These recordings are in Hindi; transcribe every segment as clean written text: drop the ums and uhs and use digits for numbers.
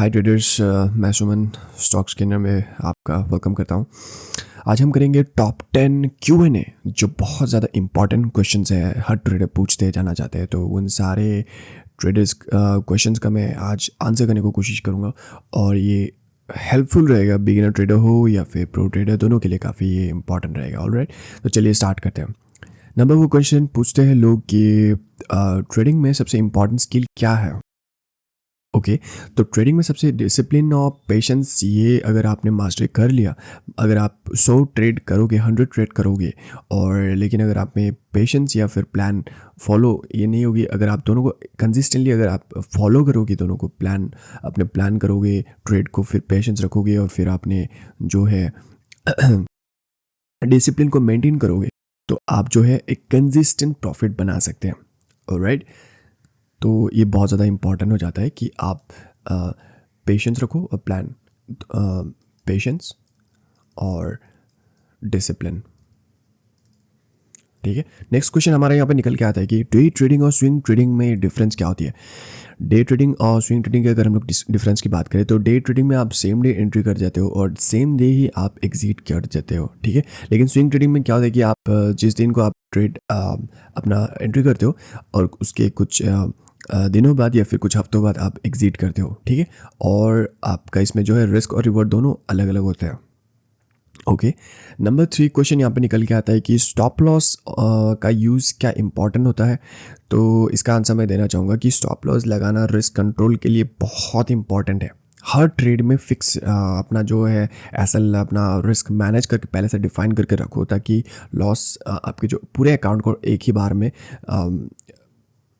हाय ट्रेडर्स, मैं सुमन स्टॉक स्कैनर में आपका वेलकम करता हूँ। आज हम करेंगे टॉप 10 Q&A जो बहुत ज़्यादा इंपॉर्टेंट क्वेश्चंस है, हर ट्रेडर पूछते जाना चाहते हैं। तो उन सारे ट्रेडर्स क्वेश्चंस का मैं आज आंसर करने को कोशिश करूँगा और ये हेल्पफुल रहेगा, बिगिनर ट्रेडर हो या फिर प्रो ट्रेडर, दोनों के लिए काफ़ी ये इंपॉर्टेंट रहेगा। ऑलराइट, तो चलिए स्टार्ट करते हैं। नंबर वो क्वेश्चन पूछते हैं लोग कि ट्रेडिंग में सबसे इम्पॉर्टेंट स्किल क्या है। ओके, तो ट्रेडिंग में सबसे डिसिप्लिन और पेशेंस, ये अगर आपने मास्टरी कर लिया, अगर आप 100 ट्रेड करोगे, 100 ट्रेड करोगे, और लेकिन अगर आप में पेशेंस या फिर प्लान फॉलो ये नहीं होगी, अगर आप दोनों को कंसिस्टेंटली अगर आप फॉलो करोगे, दोनों को अपने प्लान करोगे, ट्रेड को फिर पेशेंस रखोगे और फिर आपने जो है डिसिप्लिन को मेंटेन करोगे, तो आप जो है एक कंसिस्टेंट प्रॉफिट बना सकते हैं। ऑलराइट, तो ये बहुत ज़्यादा इम्पॉर्टेंट हो जाता है कि आप पेशेंस रखो और प्लान, पेशेंस और डिसिप्लिन। ठीक है, नेक्स्ट क्वेश्चन हमारा यहाँ पे निकल के आता है कि डे ट्रेडिंग और स्विंग ट्रेडिंग में डिफरेंस क्या होती है। डे ट्रेडिंग और स्विंग ट्रेडिंग के अगर हम लोग डिफरेंस की बात करें तो डे ट्रेडिंग में आप सेम डे एंट्री कर जाते हो और सेम डे ही आप एग्जिट कर जाते हो। ठीक है, लेकिन स्विंग ट्रेडिंग में क्या होता है कि आप जिस दिन को आप ट्रेड अपना एंट्री करते हो और उसके कुछ दिनों बाद या फिर कुछ हफ्तों बाद आप एग्जिट करते हो। ठीक है, और आपका इसमें जो है रिस्क और रिवॉर्ड दोनों अलग अलग होते हैं। ओके, नंबर 3 क्वेश्चन यहाँ पे निकल के आता है कि स्टॉप लॉस का यूज़ क्या इंपॉर्टेंट होता है। तो इसका आंसर मैं देना चाहूँगा कि स्टॉप लॉस लगाना रिस्क कंट्रोल के लिए बहुत इंपॉर्टेंट है। हर ट्रेड में फिक्स अपना जो है एसएल, अपना रिस्क मैनेज करके पहले से डिफाइन करके रखो, ताकि लॉस आपके जो पूरे अकाउंट को एक ही बार में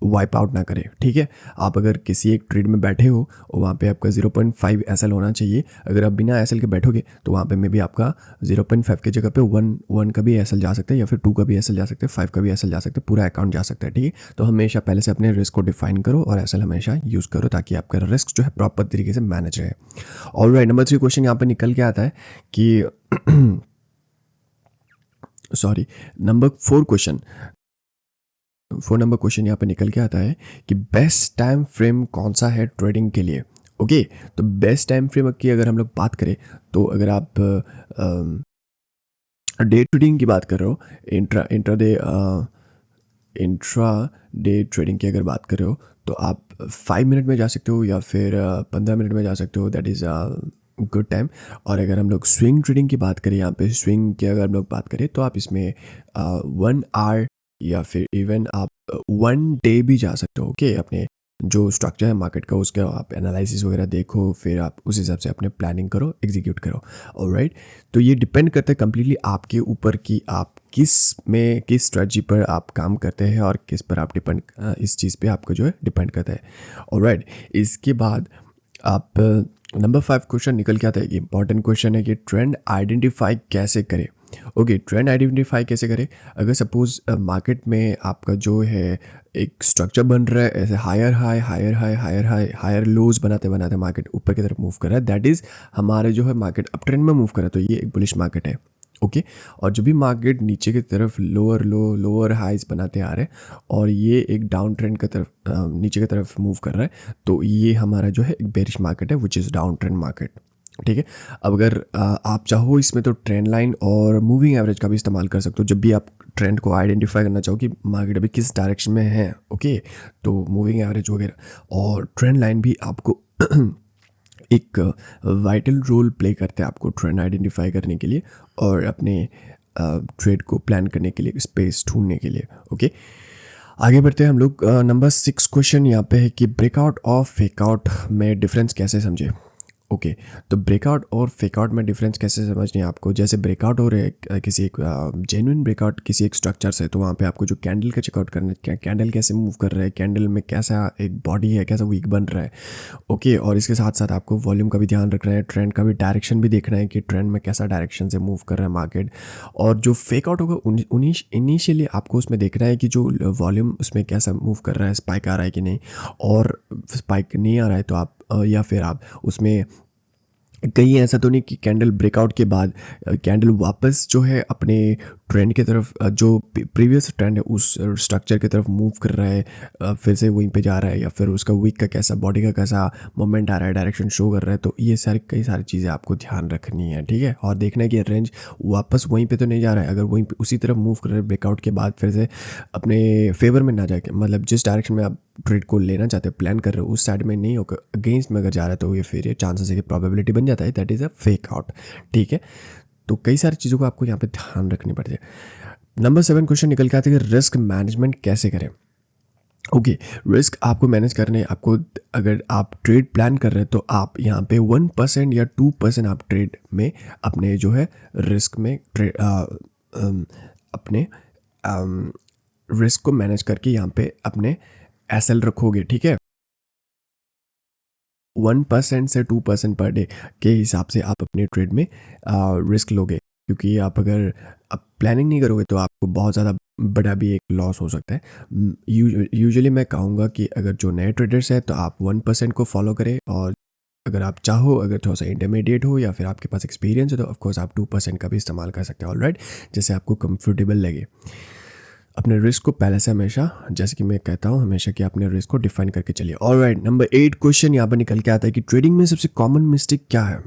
वाइप आउट ना करे। ठीक है, आप अगर किसी एक ट्रेड में बैठे हो और वहाँ पे आपका 0.5 एसएल होना चाहिए, अगर आप बिना एसएल के बैठोगे तो वहाँ पे मे भी आपका 0.5 की जगह पे 1 का भी एसएल जा सकता है या फिर 2 का भी एसएल जा सकते हैं, 5 का भी एसएल जा सकते हैं, पूरा अकाउंट जा सकता है। ठीक है, तो हमेशा पहले से अपने रिस्क को डिफाइन करो और एसएल हमेशा यूज़ करो ताकि आपका रिस्क जो है प्रॉपर तरीके से मैनेज रहे। ऑलराइट, नंबर 3 क्वेश्चन यहाँ पर निकल के आता है कि सॉरी, नंबर 4 नंबर क्वेश्चन यहाँ पे निकल के आता है कि बेस्ट टाइम फ्रेम कौन सा है ट्रेडिंग के लिए। ओके, तो बेस्ट टाइम फ्रेम की अगर हम लोग बात करें तो अगर आप डे ट्रेडिंग की बात कर रहे हो, इंट्रा डे ट्रेडिंग की अगर बात कर रहे हो, तो आप 5 मिनट में जा सकते हो या फिर 15 मिनट में जा सकते हो, दैट इज़ गुड टाइम। और अगर हम लोग स्विंग ट्रेडिंग की बात करें, यहाँ पे स्विंग की अगर हम लोग बात करें तो आप इसमें 1 आवर या फिर इवन आप 1 डे भी जा सकते हो। ओके, अपने जो स्ट्रक्चर है मार्केट का उसका आप एनालिसिस वगैरह देखो, फिर आप उस हिसाब से अपने प्लानिंग करो, एग्जीक्यूट करो। ऑलराइट, तो ये डिपेंड करता है कम्प्लीटली आपके ऊपर कि आप किस स्ट्रेटजी पर आप काम करते हैं और किस पर आप डिपेंड, इस चीज़ पे आपको जो है डिपेंड करता है। ऑलराइट, इसके बाद आप नंबर 5 क्वेश्चन निकल के आता है, इंपॉर्टेंट क्वेश्चन है कि ट्रेंड आइडेंटिफाई कैसे करें। ओके, ट्रेंड आइडेंटिफाई कैसे करें। अगर सपोज मार्केट में आपका जो है एक स्ट्रक्चर बन रहा है, ऐसे higher high higher high higher high higher lows बनाते बनाते मार्केट ऊपर की तरफ मूव कर रहा है, दैट इज़ हमारे जो है मार्केट अप ट्रेंड में मूव कर रहा है, तो ये एक बुलिश मार्केट है। ओके, और जब भी मार्केट नीचे की तरफ लोअर हाइज बनाते आ रहे हैं और ये एक डाउन ट्रेंड की तरफ नीचे की तरफ मूव कर रहा है, तो ये हमारा जो है एक बेरिश मार्केट है, which is down trend market. ठीक है, अब अगर आप चाहो इसमें तो ट्रेंड लाइन और मूविंग एवरेज का भी इस्तेमाल कर सकते हो जब भी आप ट्रेंड को आइडेंटिफाई करना चाहो कि मार्केट अभी किस डायरेक्शन में है। ओके, तो मूविंग एवरेज वगैरह और ट्रेंड लाइन भी आपको एक वाइटल रोल प्ले करते हैं आपको ट्रेंड आइडेंटिफाई करने के लिए और अपने ट्रेड को प्लान करने के लिए, स्पेस ढूंढने के लिए। ओके, आगे बढ़ते हैं हम लोग। नंबर 6 क्वेश्चन यहाँ पे है कि ब्रेकआउट और फेकआउट में डिफरेंस कैसे समझे। ओके, तो ब्रेकआउट और फेकआउट में डिफरेंस कैसे समझनी है आपको। जैसे ब्रेकआउट हो रहा है किसी एक जेन्युइन ब्रेकआउट किसी एक स्ट्रक्चर से, तो वहाँ पे आपको जो कैंडल का चेकआउट करना है, कैंडल कैसे मूव कर रहा है, कैंडल में कैसा एक बॉडी है, कैसा वीक बन रहा है। ओके, और इसके साथ साथ आपको वॉल्यूम का भी ध्यान रखना है, ट्रेंड का भी डायरेक्शन भी देखना है कि ट्रेंड में कैसा डायरेक्शन से मूव कर रहा है मार्केट। और जो फेकआउट होगा इनिशियली आपको उसमें देखना है कि जो वॉल्यूम उसमें कैसा मूव कर रहा है, स्पाइक आ रहा है कि नहीं, और स्पाइक नहीं आ रहा है तो आप या फिर आप उसमें कहीं ऐसा तो नहीं कि कैंडल ब्रेकआउट के बाद कैंडल वापस जो है अपने ट्रेंड की तरफ जो प्रीवियस ट्रेंड है उस स्ट्रक्चर की तरफ मूव कर रहा है, फिर से वहीं पे जा रहा है, या फिर उसका वीक का कैसा बॉडी का कैसा मोमेंट आ रहा है, डायरेक्शन शो कर रहा है। तो ये सारी कई सारी चीज़ें आपको ध्यान रखनी है, ठीक है। और देखना है कि रेंज वापस वहीं पे तो नहीं जा रहा है। अगर वहीं पे उसी तरफ मूव कर रहा है ब्रेकआउट के बाद फिर से अपने फेवर में ना जाए, मतलब जिस डायरेक्शन में आप ट्रेड को लेना चाहते हो, प्लान कर रहे हो, उस साइड में नहीं होकर अगेंस्ट में अगर जा रहा है, तो ये फिर ये चांसेस है कि प्रोबेबिलिटी बन जाता है that is a fake out, ठीक है। तो कई सारी चीज़ों को आपको यहाँ पे ध्यान रखनी पड़ती है। नंबर 7 क्वेश्चन निकल के आता है कि रिस्क मैनेजमेंट कैसे करें। ओके, रिस्क आपको मैनेज करने, आपको अगर आप ट्रेड प्लान कर रहे हैं तो आप यहाँ पे 1% या 2% आप ट्रेड में अपने जो है रिस्क में अपने रिस्क को मैनेज करके यहाँ पे अपने एसएल रखोगे, ठीक है। 1% से 2% पर डे के हिसाब से आप अपने ट्रेड में रिस्क लोगे, क्योंकि आप अगर आप प्लानिंग नहीं करोगे तो आपको बहुत ज़्यादा बड़ा भी एक लॉस हो सकता है। यूजुअली मैं कहूँगा कि अगर जो नए ट्रेडर्स हैं तो आप 1% को फॉलो करें, और अगर आप चाहो, अगर थोड़ा सा इंटरमीडिएट हो या फिर आपके पास एक्सपीरियंस है तो ऑफकोर्स आप 2% का भी इस्तेमाल कर सकते हैं, ऑलराइट, जैसे आपको कंफर्टेबल लगे। अपने रिस्क को पहले से हमेशा, जैसे कि मैं कहता हूँ हमेशा, कि अपने रिस्क को डिफाइन करके चलिए। ऑलराइट, नंबर 8 क्वेश्चन यहाँ पर निकल के आता है कि ट्रेडिंग में सबसे कॉमन मिस्टेक क्या है।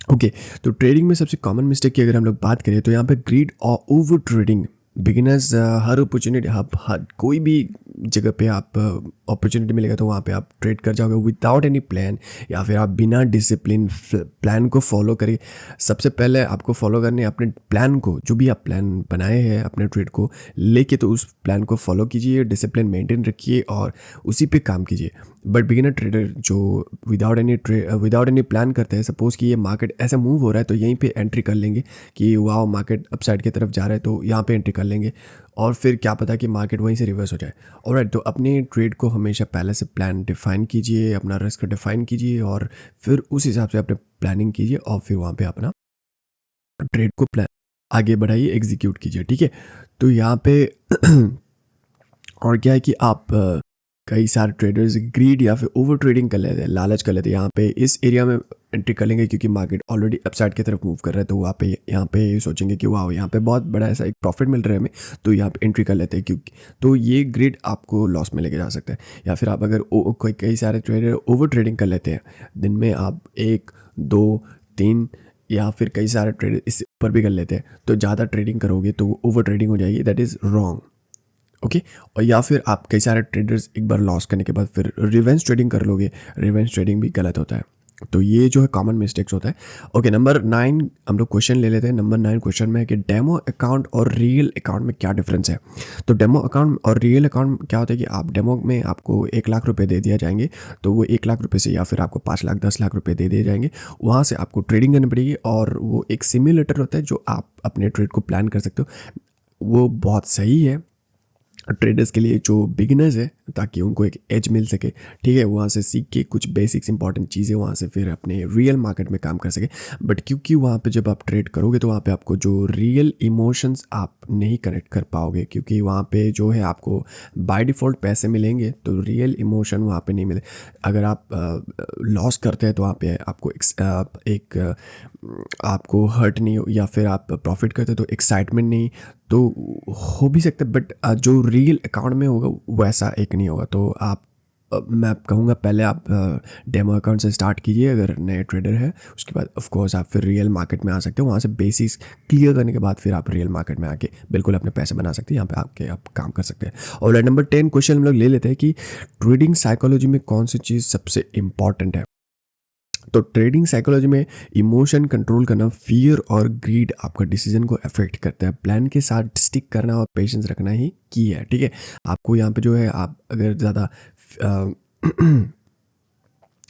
ओके, तो ट्रेडिंग में सबसे कॉमन मिस्टेक की अगर हम लोग बात करें तो यहाँ पे ग्रीड और ओवर ट्रेडिंग। बिगिनर्स हर अपॉर्चुनिटी, हर कोई भी जगह पे आप अपॉर्चुनिटी मिलेगा तो वहाँ पे आप ट्रेड कर जाओगे विदाउट एनी प्लान, या फिर आप बिना डिसिप्लिन प्लान को फॉलो करें। सबसे पहले आपको फॉलो करने अपने प्लान को, जो भी आप प्लान बनाए हैं अपने ट्रेड को लेके, तो उस प्लान को फॉलो कीजिए, डिसिप्लिन मेंटेन रखिए और उसी पे काम कीजिए। बट बिगिनर ट्रेडर जो विदाउट एनी प्लान करते हैं, सपोज़ कि ये मार्केट ऐसा मूव हो रहा है तो यहीं पे एंट्री कर लेंगे कि वाह मार्केट अपसाइड की तरफ जा रहा है तो यहाँ पे एंट्री कर लेंगे, और फिर क्या पता कि मार्केट वहीं से रिवर्स हो जाए। ऑलराइट, तो अपनी ट्रेड को हमेशा पहले से प्लान डिफाइन कीजिए, अपना रिस्क डिफाइन कीजिए, और फिर उस हिसाब से अपने प्लानिंग कीजिए, और फिर वहाँ पे अपना ट्रेड को प्लान आगे बढ़ाइए, एग्जीक्यूट कीजिए, ठीक है। तो यहाँ पे और क्या है कि आप कई सारे ट्रेडर्स ग्रीड या फिर ओवर ट्रेडिंग कर लेते हैं, लालच कर लेते हैं। यहाँ पे इस एरिया में एंट्री कर लेंगे क्योंकि मार्केट ऑलरेडी अपसाइड की तरफ मूव कर रहा है, तो वहाँ पे यहाँ पे सोचेंगे कि वाह यहाँ पे बहुत बड़ा ऐसा एक प्रॉफिट मिल रहा है हमें, तो यहाँ पे एंट्री कर लेते हैं, क्योंकि तो ये ग्रीड आपको लॉस में लेके जा सकता है। या फिर आप अगर कई सारे ट्रेडर ओवर ट्रेडिंग कर लेते हैं, दिन में आप 1, 2, 3 या फिर कई सारे ट्रेड इससे ऊपर भी कर लेते हैं, तो ज़्यादा ट्रेडिंग करोगे तो ओवर ट्रेडिंग हो जाएगी, दैट इज़ रॉन्ग, ओके। और या फिर आप कई सारे ट्रेडर्स एक बार लॉस करने के बाद फिर रिवेंज ट्रेडिंग कर लोगे, रिवेंज ट्रेडिंग भी गलत होता है। तो ये जो है कॉमन मिस्टेक्स होता है। ओके, नंबर 9 हम लोग क्वेश्चन ले लेते हैं। नंबर 9 क्वेश्चन में है कि डेमो अकाउंट और रियल अकाउंट में क्या डिफरेंस है। तो डेमो अकाउंट और रियल अकाउंट क्या होता है कि आप डेमो में आपको 1 लाख रुपए दे दिया जाएंगे, तो वो 1 लाख रुपए से या फिर आपको 5 लाख 10 लाख रुपए दे दिए जाएंगे, वहाँ से आपको ट्रेडिंग करनी पड़ेगी, और वो एक सिम्युलेटर होता है जो आप अपने ट्रेड को प्लान कर सकते हो। वो बहुत सही है ट्रेडर्स के लिए जो बिगिनर्स है, ताकि उनको एक एज मिल सके, ठीक है, वहाँ से सीख के कुछ बेसिक्स इंपॉर्टेंट चीज़ें वहाँ से फिर अपने रियल मार्केट में काम कर सके। बट क्योंकि वहाँ पे जब आप ट्रेड करोगे तो वहाँ पे आपको जो रियल इमोशंस आप नहीं कनेक्ट कर पाओगे, क्योंकि वहाँ पे जो है आपको बाय डिफ़ॉल्ट पैसे मिलेंगे, तो रियल इमोशन वहाँ पे नहीं मिले। अगर आप लॉस करते हैं तो वहाँ पे आपको आपको हर्ट नहीं हो, या फिर आप प्रॉफिट करते हैं तो एक्साइटमेंट नहीं, तो हो भी सकता है। बट जो रियल अकाउंट में होगा वैसा एक नहीं होगा। तो आप मैं कहूँगा पहले आप डेमो अकाउंट से स्टार्ट कीजिए अगर नए ट्रेडर है, उसके बाद ऑफ कोर्स आप फिर रियल मार्केट में आ सकते हो। वहाँ से बेसिक्स क्लियर करने के बाद फिर आप रियल मार्केट में आके बिल्कुल अपने पैसे बना सकते हैं, यहाँ पे आके आप काम कर सकते हैं। और नंबर 10 क्वेश्चन हम लोग ले लेते हैं कि ट्रेडिंग साइकोलॉजी में कौन सी चीज़ सबसे इम्पॉर्टेंट है। तो ट्रेडिंग साइकोलॉजी में इमोशन कंट्रोल करना, फियर और ग्रीड आपका डिसीजन को अफेक्ट करता है। प्लान के साथ स्टिक करना और पेशेंस रखना ही की है, ठीक है। आपको यहाँ पे जो है, आप अगर ज़्यादा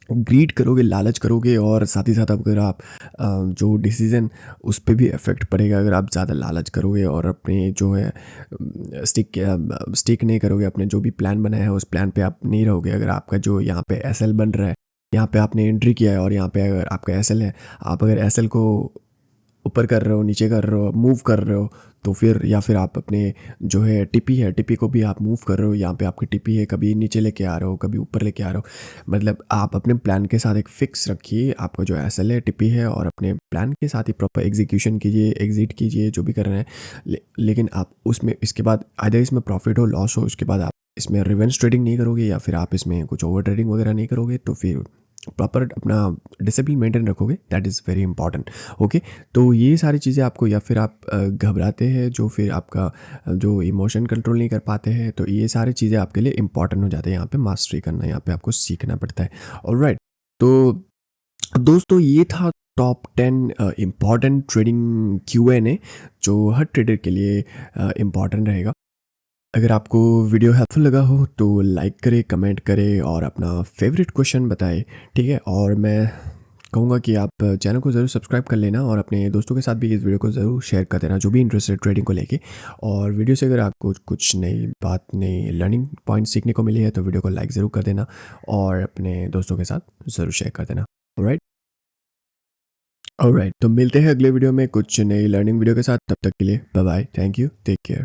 ग्रीड करोगे, लालच करोगे, और साथ ही साथ अगर आप जो डिसीज़न उस पर भी इफ़ेक्ट पड़ेगा। अगर आप ज़्यादा लालच करोगे और अपने जो है स्टिक नहीं करोगे, अपने जो भी प्लान बनाया है उस प्लान पे आप नहीं रहोगे। अगर आपका जो यहाँ पे एसएल बन रहा है, यहाँ पे आपने एंट्री किया है और यहाँ पे अगर आपका एसएल है, आप अगर एसएल को ऊपर कर रहे हो, नीचे कर रहे हो, मूव कर रहे हो, तो फिर या फिर आप अपने जो है टिपी है, टिपी को भी आप मूव कर रहे हो, यहाँ पे आपकी टिपी है, कभी नीचे लेके आ रहे हो, कभी ऊपर लेके आ रहे हो। मतलब आप अपने प्लान के साथ एक फिक्स रखिए, आपका जो एसएल है, टिपी है, और अपने प्लान के साथ ही प्रॉपर एग्जीक्यूशन कीजिए, एग्जिट कीजिए, जो भी कर रहे हैं। लेकिन आप उसमें इसके बाद आइदर इसमें प्रॉफिट हो, लॉस हो, उसके बाद आप इसमें रिवेंज ट्रेडिंग नहीं करोगे या फिर आप इसमें कुछ ओवर ट्रेडिंग वगैरह नहीं करोगे, तो फिर प्रॉपर अपना डिसिप्लिन मेंटेन रखोगे, that is very important. Okay, तो ये सारी चीज़ें आपको, या फिर आप घबराते हैं, जो फिर आपका जो इमोशन कंट्रोल नहीं कर पाते हैं, तो ये सारी चीज़ें आपके लिए इंपॉर्टेंट हो जाते हैं। यहाँ पे मास्टरी करना, यहाँ पे आपको सीखना पड़ता है। ऑलराइट, तो दोस्तों ये था टॉप 10 इम्पॉर्टेंट ट्रेडिंग Q&A जो हर ट्रेडर के लिए इम्पॉर्टेंट रहेगा। अगर आपको वीडियो हेल्पफुल लगा हो तो लाइक करें, कमेंट करें और अपना फेवरेट क्वेश्चन बताएं, ठीक है। और मैं कहूँगा कि आप चैनल को ज़रूर सब्सक्राइब कर लेना और अपने दोस्तों के साथ भी इस वीडियो को ज़रूर शेयर कर देना, जो भी इंटरेस्टेड ट्रेडिंग को लेके। और वीडियो से अगर आपको कुछ नई बात, नई लर्निंग पॉइंट सीखने को मिली है तो वीडियो को लाइक ज़रूर कर देना और अपने दोस्तों के साथ ज़रूर शेयर कर देना। ऑलराइट, ऑलराइट, तो मिलते हैं अगले वीडियो में कुछ नई लर्निंग वीडियो के साथ। तब तक के लिए bye bye, thank you, take care.